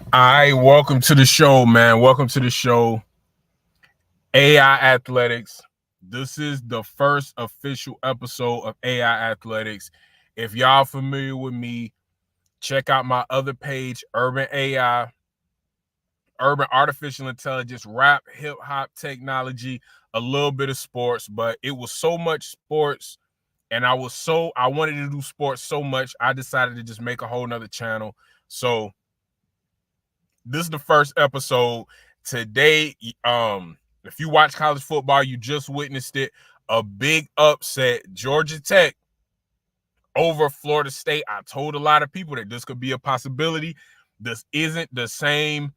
All right, welcome to the show, man. Welcome to the show, AI Athletics. This is the first official episode of AI Athletics. If y'all familiar with me, check out my other page, Urban AI, Urban Artificial Intelligence, rap, hip hop, technology, a little bit of sports, but it was so much sports, and I wanted to do sports so much, I decided to just make a whole nother channel. So this is the first episode today. If you watch college football, you just witnessed it. A big upset, Georgia Tech over Florida State. I told a lot of people that this could be a possibility. This isn't the same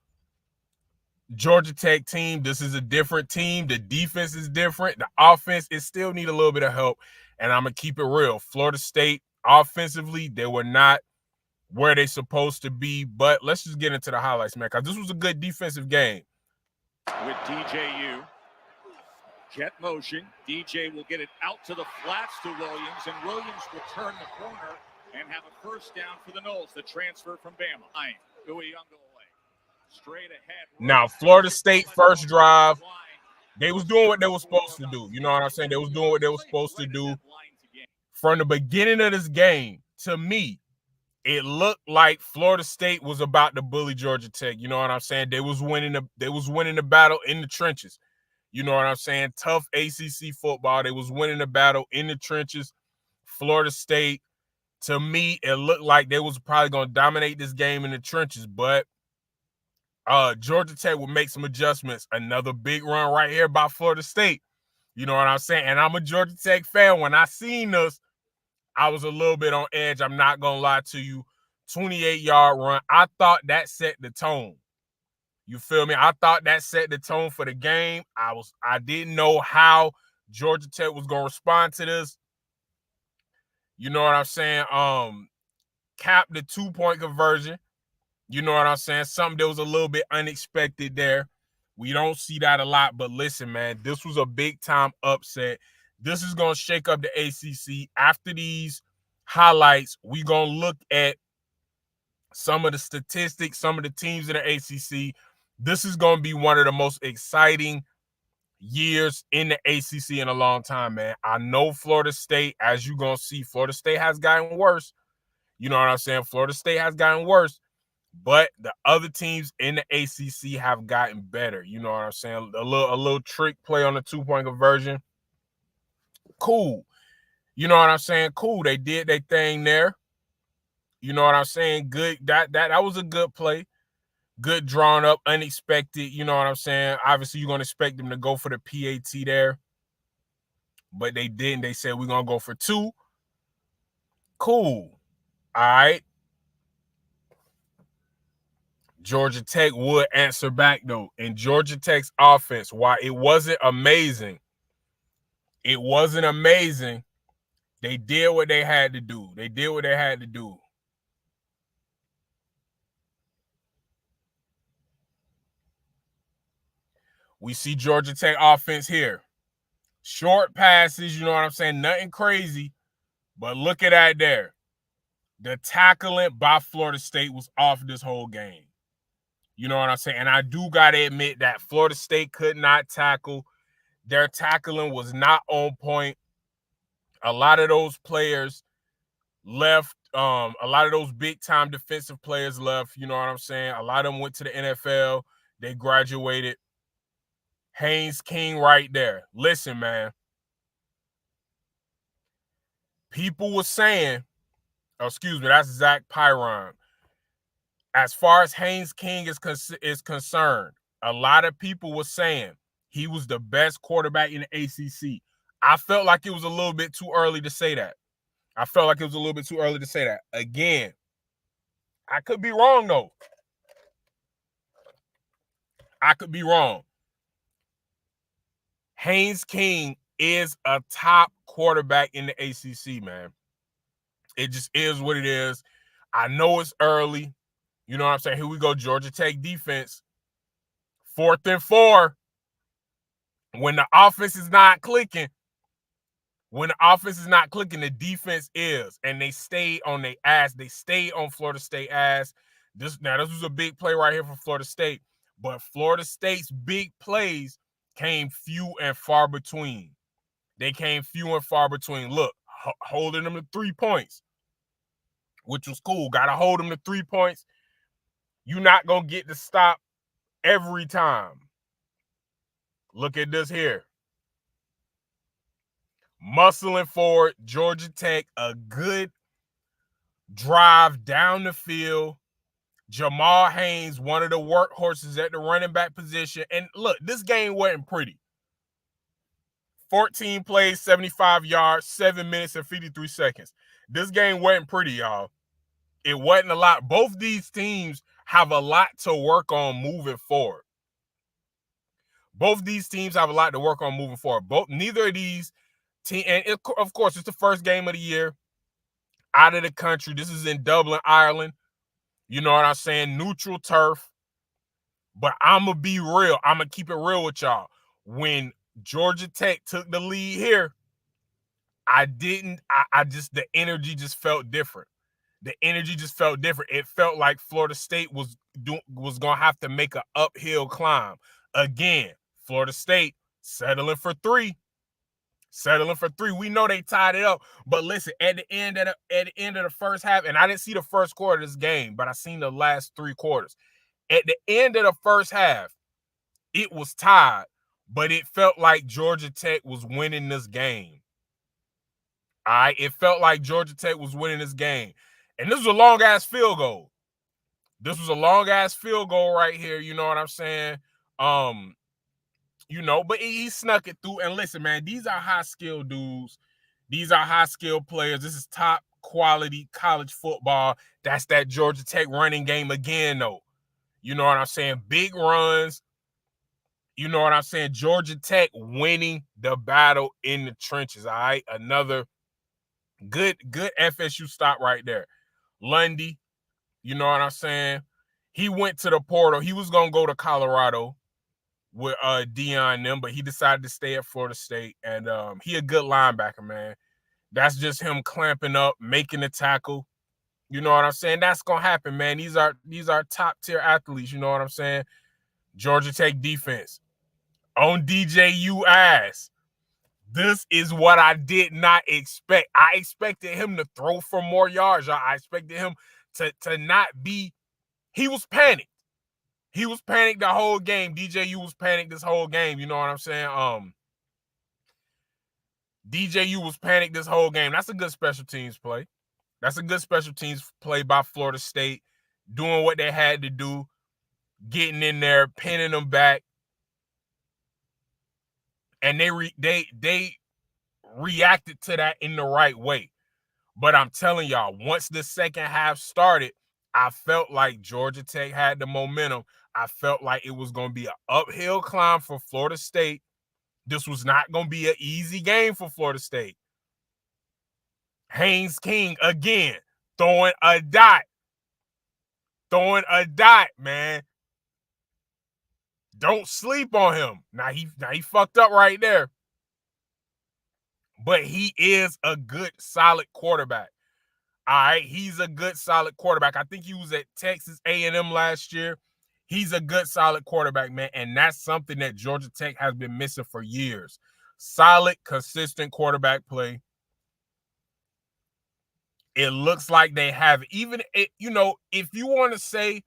Georgia Tech team. This is a different team. The defense is different. The offense, it still need a little bit of help. And I'm going to keep it real. Florida State, offensively, they were not where they supposed to be. But let's just get into the highlights, man, because this was a good defensive game. With DJU, jet motion. DJ will get it out to the flats to Williams, and Williams will turn the corner and have a first down for the Noles. The transfer from Bama. Uiagalelei. Straight ahead. Now, Florida State first drive, they was doing what they were supposed to do. You know what I'm saying? They was doing what they were supposed to do. From the beginning of this game, to me, it looked like Florida State was about to bully Georgia Tech. You know what I'm saying? They was winning the battle in the trenches. You know what I'm saying? Tough ACC football. They was winning the battle in the trenches. Florida State, to me, it looked like they was probably going to dominate this game in the trenches, but Georgia Tech would make some adjustments. Another big run right here by Florida State. You know what I'm saying? And I'm a Georgia Tech fan. When I seen this, I was a little bit on edge. I'm not going to lie to you. 28-yard run. I thought that set the tone. You feel me? I thought that set the tone for the game. I didn't know how Georgia Tech was going to respond to this. You know what I'm saying? Cap the 2-point conversion. You know what I'm saying? Something that was a little bit unexpected there. We don't see that a lot, but listen, man, this was a big-time upset. This is going to shake up the ACC. After these highlights, we're going to look at some of the statistics, some of the teams in the ACC. This is going to be one of the most exciting years in the ACC in a long time, man. I know Florida State, as you're going to see, Florida State has gotten worse. You know what I'm saying? Florida State has gotten worse. But the other teams in the ACC have gotten better. You know what I'm saying? A little trick play on the 2-point conversion. Cool. You know what I'm saying? Cool. They did their thing there. You know what I'm saying? Good. That was a good play. Good drawn up, unexpected. You know what I'm saying? Obviously, you're going to expect them to go for the PAT there. But they didn't. They said, we're going to go for 2. Cool. All right. Georgia Tech would answer back, though. And Georgia Tech's offense, while it wasn't amazing, they did what they had to do. We see Georgia Tech offense here. Short passes, you know what I'm saying? Nothing crazy, but look at that there. The tackling by Florida State was off this whole game. You know what I'm saying? And I do got to admit that Florida State could not tackle. Their tackling was not on point. A lot of those players left. A lot of those big-time defensive players left. You know what I'm saying? A lot of them went to the NFL. They graduated. Haynes King right there. Listen, man. People were saying, that's Zach Pyron. As far as Haynes King is concerned, a lot of people were saying he was the best quarterback in the ACC. I felt like it was a little bit too early to say that. Again, I could be wrong, though. Haynes King is a top quarterback in the ACC, man. It just is what it is. I know it's early. You know what I'm saying? Here we go, Georgia Tech defense. 4th and 4. When the offense is not clicking, the defense is. And they stayed on their ass. They stayed on Florida State ass. This was a big play right here for Florida State, but Florida State's big plays came few and far between. They came few and far between. Look, holding them to 3 points, which was cool. Got to hold them to 3 points. You're not going to get the stop every time. Look at this here. Muscling forward, Georgia Tech, a good drive down the field. Jamal Haynes, one of the workhorses at the running back position. And look, this game wasn't pretty. 14 plays, 75 yards, 7 minutes and 53 seconds. This game wasn't pretty, y'all. It wasn't a lot. Both these teams have a lot to work on moving forward. Neither of these teams, and of course, it's the first game of the year out of the country. This is in Dublin, Ireland. You know what I'm saying? Neutral turf. But I'm going to be real. I'm going to keep it real with y'all. When Georgia Tech took the lead here, the energy just felt different. It felt like Florida State was going to have to make an uphill climb. Again, Florida State settling for three. We know they tied it up, but listen, at the end of the first half, and I didn't see the first quarter of this game, but I seen the last 3 quarters. At the end of the first half, it was tied, but it felt like Georgia Tech was winning this game. All right, it felt like Georgia Tech was winning this game, and this was a long-ass field goal. Right here, you know what I'm saying? But he snuck it through. And listen, man, these are high-skilled dudes. These are high-skilled players. This is top-quality college football. That's that Georgia Tech running game again, though. You know what I'm saying? Big runs. You know what I'm saying? Georgia Tech winning the battle in the trenches, all right? Another good FSU stop right there. Lundy, you know what I'm saying? He went to the portal. He was going to go to Colorado with Deion and them, but he decided to stay at Florida State. And he a good linebacker, man. That's just him clamping up, making the tackle. You know what I'm saying? That's going to happen, man. These are top-tier athletes, you know what I'm saying? Georgia Tech defense. On DJU ass. This is what I did not expect. I expected him to throw for more yards. I expected him to not be – he was panicked. He was panicked the whole game. DJU was panicked this whole game. You know what I'm saying? DJU was panicked this whole game. That's a good special teams play. By Florida State, doing what they had to do, getting in there, pinning them back. And they reacted to that in the right way. But I'm telling y'all, once the second half started, I felt like Georgia Tech had the momentum. I felt like it was going to be an uphill climb for Florida State. This was not going to be an easy game for Florida State. Haynes King, again, throwing a dot, man. Don't sleep on him. Now he fucked up right there. But he is a good, solid quarterback. All right, he's a good, solid quarterback. I think he was at Texas A&M last year. He's a good, solid quarterback, man, and that's something that Georgia Tech has been missing for years. Solid, consistent quarterback play. It looks like they have if you want to say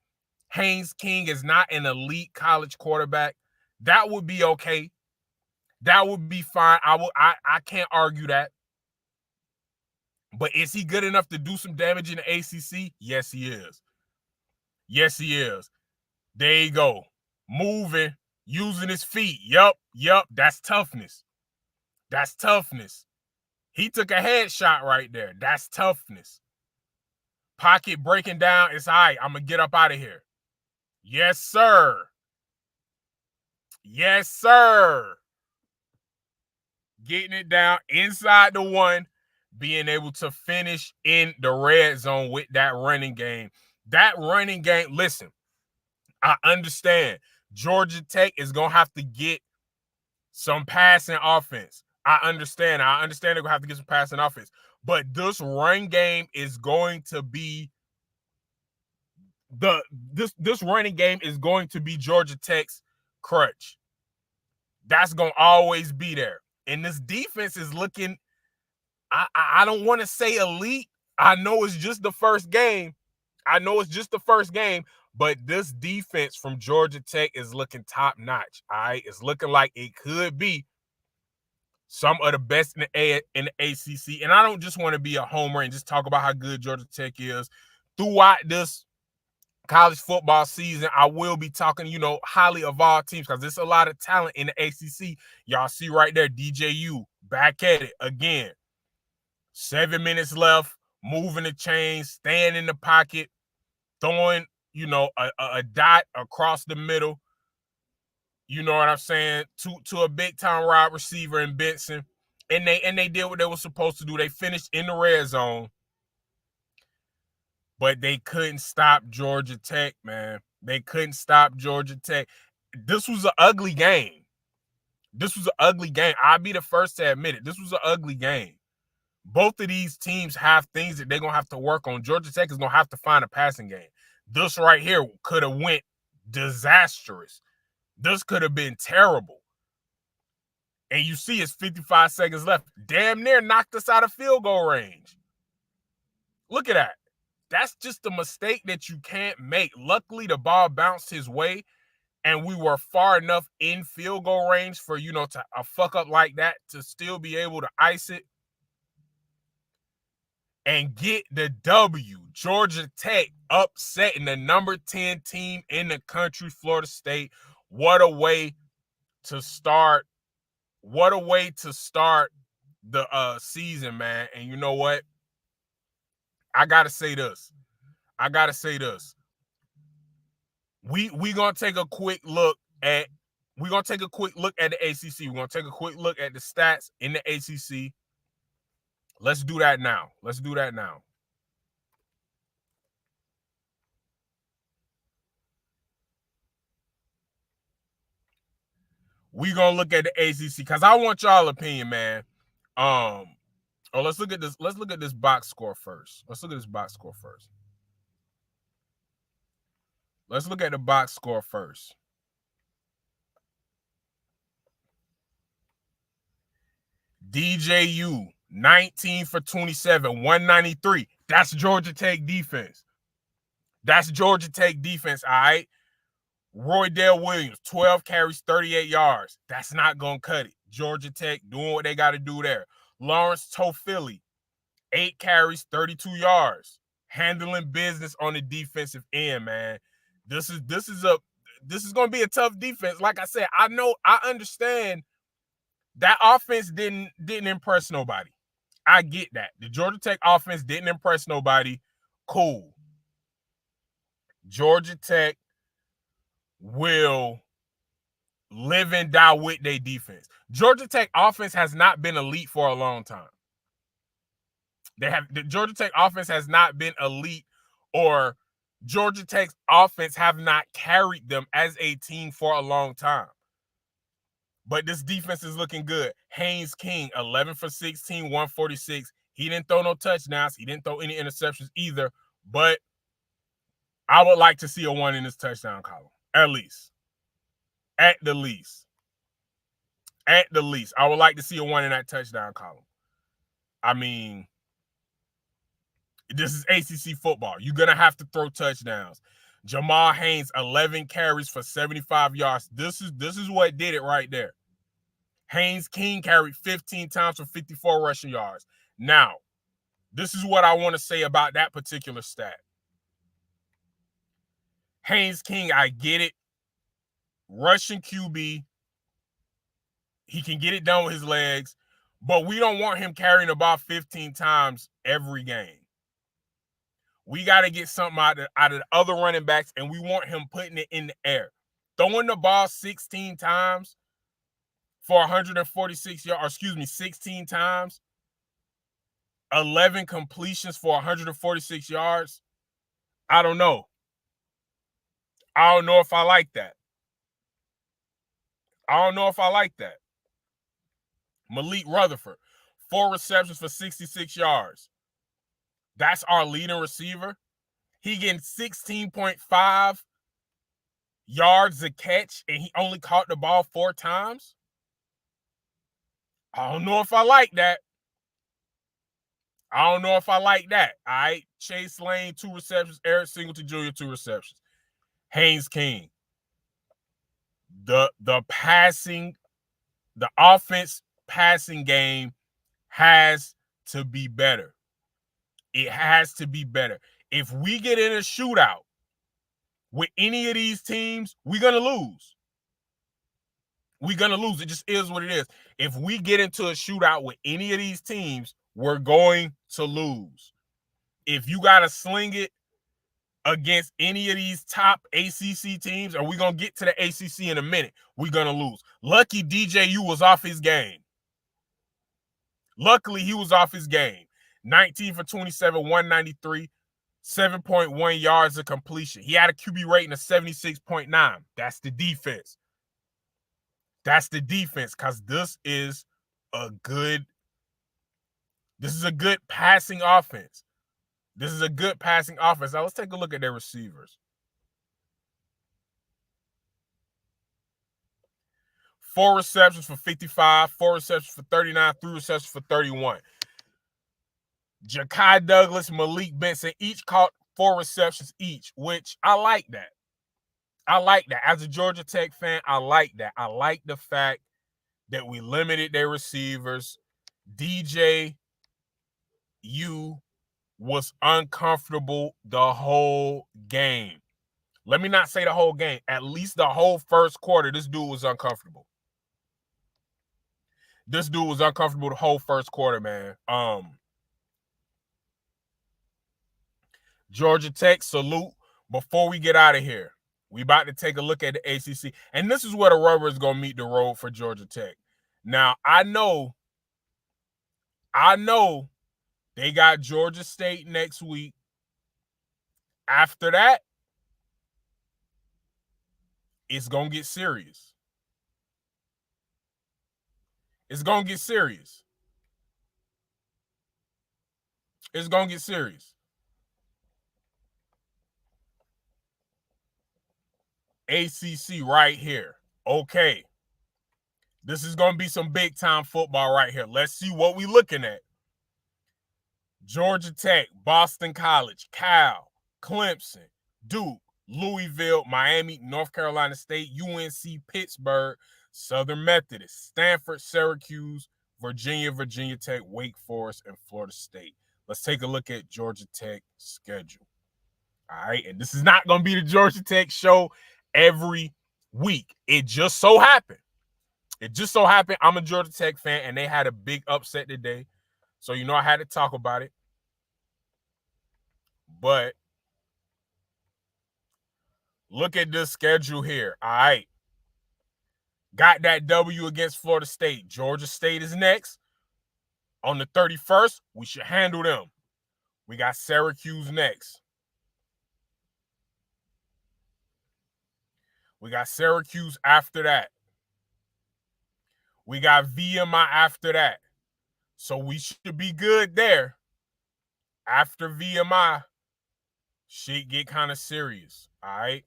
Haynes King is not an elite college quarterback, that would be okay. That would be fine. I can't argue that. But is he good enough to do some damage in the ACC? Yes, he is. There you go. Moving, using his feet. Yup. That's toughness. He took a headshot right there. That's toughness. Pocket breaking down. It's all right. I'm going to get up out of here. Yes, sir. Getting it down inside the 1, being able to finish in the red zone with that running game. Listen, I understand Georgia Tech is going to have to get some passing offense. I understand they're going to have to get some passing offense. But this run game is going to be this running game is going to be Georgia Tech's crutch. That's going to always be there. And this defense is looking, I don't want to say elite. I know it's just the first game. But this defense from Georgia Tech is looking top-notch, all right? It's looking like it could be some of the best in the ACC. And I don't just want to be a homer and just talk about how good Georgia Tech is. Throughout this college football season, I will be talking, highly of all teams because there's a lot of talent in the ACC. Y'all see right there, DJU back at it again. 7 minutes left, moving the chains, staying in the pocket, throwing, a dot across the middle. You know what I'm saying? To a big-time wide receiver in Benson. And they did what they were supposed to do. They finished in the red zone. But they couldn't stop Georgia Tech, man. They couldn't stop Georgia Tech. This was an ugly game. I'll be the first to admit it. This was an ugly game. Both of these teams have things that they're going to have to work on. Georgia Tech is going to have to find a passing game. This right here could have went disastrous. This could have been terrible. And you see it's 55 seconds left. Damn near knocked us out of field goal range. Look at that. That's just a mistake that you can't make. Luckily, the ball bounced his way, and we were far enough in field goal range for, to a fuck up like that to still be able to ice it and get the W. Georgia Tech upsetting the number 10 team in the country, Florida State. What a way to start. What a way to start the season, man. And you know what? I gotta say this. We gonna take a quick look at the ACC. We're gonna take a quick look at the stats in the ACC. Let's do that now. We gonna look at the ACC because I want y'all opinion, man. Let's look at this. Let's look at this box score first. Let's look at the box score first. DJU, 19 for 27, 193. That's Georgia Tech defense. All right? Roydell Williams, 12 carries, 38 yards. That's not going to cut it. Georgia Tech doing what they got to do there. Lawrence Tofili, 8 carries, 32 yards. Handling business on the defensive end, man. This is going to be a tough defense. Like I said, I understand that offense didn't impress nobody. I get that. The Georgia Tech offense didn't impress nobody. Cool. Georgia Tech will live and die with their defense. Georgia Tech offense has not been elite for a long time. The Georgia Tech offense has not been elite, or Georgia Tech's offense have not carried them as a team for a long time. But this defense is looking good. Haynes King, 11 for 16, 146. He didn't throw no touchdowns. He didn't throw any interceptions either. But I would like to see a 1 in this touchdown column, at least. At the least. I would like to see a 1 in that touchdown column. I mean, this is ACC football. You're going to have to throw touchdowns. Jamal Haynes, 11 carries for 75 yards. This is what did it right there. Haynes King carried 15 times for 54 rushing yards. Now, this is what I want to say about that particular stat. Haynes King, I get it. Rushing QB. He can get it done with his legs, but we don't want him carrying the ball 15 times every game. We got to get something out of the other running backs, and we want him putting it in the air. Throwing the ball 16 times for 146 yards, 16 times, 11 completions for 146 yards. I don't know. I don't know if I like that. Malik Rutherford, 4 receptions for 66 yards. That's our leading receiver. he getting 16.5 yards a catch, and he only caught the ball 4 times. I don't know if I like that. All right. Chase Lane, 2 receptions. Eric Singleton Jr., 2 receptions. Haynes King. The offense passing game has to be better. It has to be better. If we get in a shootout with any of these teams, we're going to lose. We're going to lose. It just is what it is. If we get into a shootout with any of these teams, we're going to lose. If you got to sling it against any of these top ACC teams, and we're going to get to the ACC in a minute, we're going to lose. Lucky DJU was off his game. Luckily, he was off his game. 19 for 27, 193, 7.1 yards of completion. He had a QB rating of 76.9. That's the defense. That's the defense, because this is a good passing offense. This is a good passing offense. Now, let's take a look at their receivers. 4 receptions for 55, 4 receptions for 39, 3 receptions for 31. Ja'Kai Douglas, Malik Benson, each caught 4 receptions each, which I like that. I like that. As a Georgia Tech fan, I like that. I like the fact that we limited their receivers. DJU was uncomfortable the whole game. Let me not say the whole game. At least the whole first quarter, this dude was uncomfortable. This dude was uncomfortable the whole first quarter, man. Georgia Tech, salute. Before we get out of here, we about to take a look at the ACC. And this is where the rubber is going to meet the road for Georgia Tech. Now, I know they got Georgia State next week. After that, it's going to get serious. It's going to get serious. It's going to get serious. ACC right here. Okay. This is going to be some big-time football right here. Let's see what we're looking at. Georgia Tech, Boston College, Cal, Clemson, Duke, Louisville, Miami, North Carolina State, UNC, Pittsburgh, Southern Methodist, Stanford, Syracuse, Virginia, Virginia Tech, Wake Forest, and Florida State. Let's take a look at Georgia Tech schedule. All right, and this is not going to be the Georgia Tech show every week. It just so happened. I'm a Georgia Tech fan, and they had a big upset today. So, I had to talk about it. But look at this schedule here. All right. Got that W against Florida State. Georgia State is next. On the 31st, we should handle them. We got Syracuse next. We got Syracuse after that. We got VMI after that. So we should be good there. After VMI, shit get kind of serious, all right?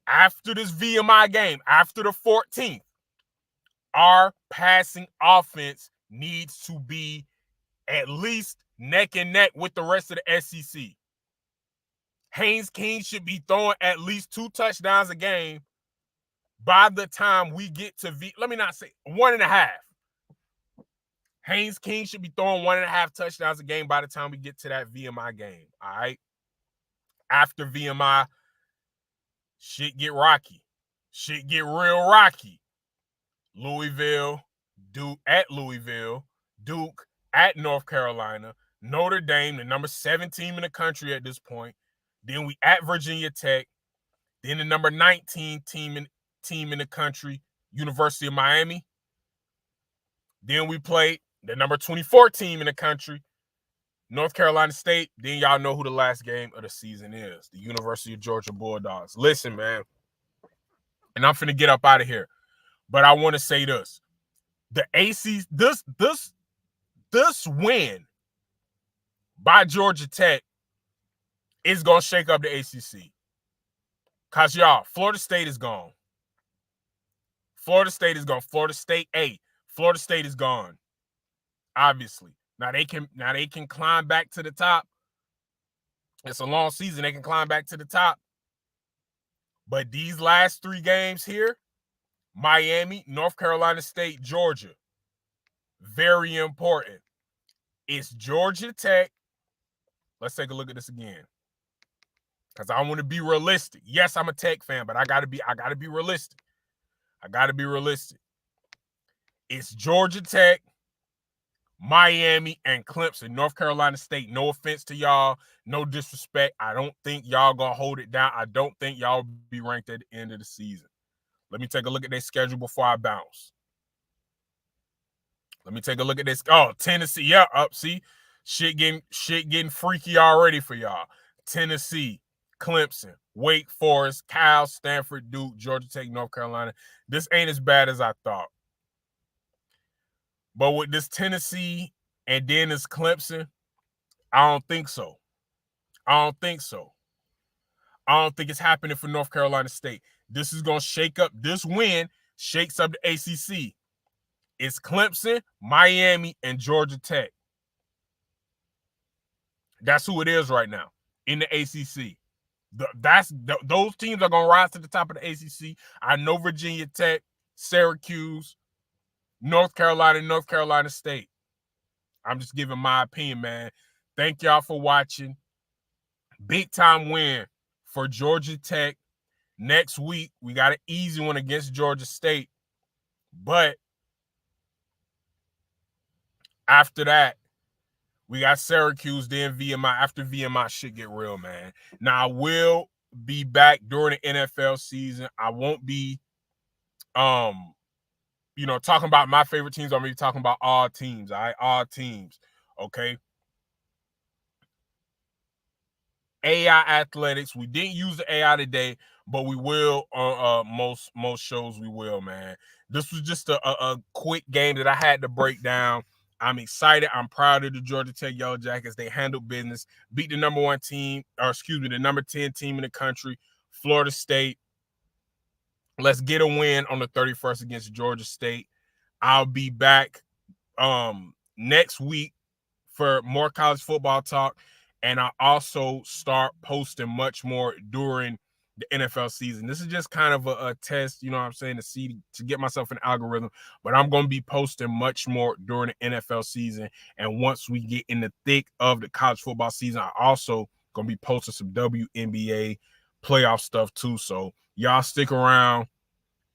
After this VMI game, after the 14th, our passing offense needs to be at least neck and neck with the rest of the SEC. Haynes King should be throwing at least 2 touchdowns a game by the time we get to let me not say 1.5. Haynes King should be throwing 1.5 touchdowns a game by the time we get to that VMI game, all right? After VMI, shit get rocky. Shit get real rocky. Louisville, Duke at Louisville, Duke at North Carolina, Notre Dame, the number 7 team in the country at this point. Then we at Virginia Tech. Then the number 19 team in the country, University of Miami. Then we play the number 24 team in the country, North Carolina State. Then y'all know who the last game of the season is, the University of Georgia Bulldogs. Listen, man, and I'm finna get up out of here, but I want to say this. The ACC, this win by Georgia Tech it's going to shake up the ACC. Because, y'all, Florida State is gone. Florida State is gone. Florida State is gone. Obviously. Now they can climb back to the top. It's a long season. They can climb back to the top. But these last 3 games here, Miami, North Carolina State, Georgia, very important. It's Georgia Tech. Let's take a look at this again. Because I want to be realistic. Yes, I'm a Tech fan, but I gotta be realistic. It's Georgia Tech, Miami, and Clemson. North Carolina State. No offense to y'all. No disrespect. I don't think y'all gonna hold it down. I don't think y'all be ranked at the end of the season. Let me take a look at their schedule before I bounce. Let me take a look at this. Oh, Tennessee. Yeah, up. See, shit getting freaky already for y'all. Tennessee, Clemson, Wake Forest, Cal, Stanford, Duke, Georgia Tech, North Carolina. This ain't as bad as I thought. But with this Tennessee and then this Clemson, I don't think so. I don't think it's happening for North Carolina State. This is going to shake up. This win shakes up the ACC. It's Clemson, Miami, and Georgia Tech. That's who it is right now in the ACC. Those teams are going to rise to the top of the ACC. I know Virginia Tech, Syracuse, North Carolina State. I'm just giving my opinion, man. Thank y'all for watching. Big time win for Georgia Tech. Next week, we got an easy one against Georgia State. But after that, we got Syracuse, then VMI. After VMI, shit get real, man. Now, I will be back during the NFL season. I won't be, talking about my favorite teams. I'm going to be talking about all teams, all right? All teams, okay? AI Athletics. We didn't use the AI today, but we will on most shows. We will, man. This was just a quick game that I had to break down. I'm excited. I'm proud of the Georgia Tech Yellow Jackets. They handled business, beat the number 10 team in the country, Florida State. Let's get a win on the 31st against Georgia State. I'll be back next week for more college football talk. And I also start posting much more during the NFL season. This is just kind of a test, you know what I'm saying, to get myself an algorithm. But I'm going to be posting much more during the NFL season. And once we get in the thick of the college football season, I also going to be posting some WNBA playoff stuff too. So y'all stick around.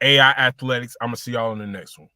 AI Athletics. I'm going to see y'all in the next one.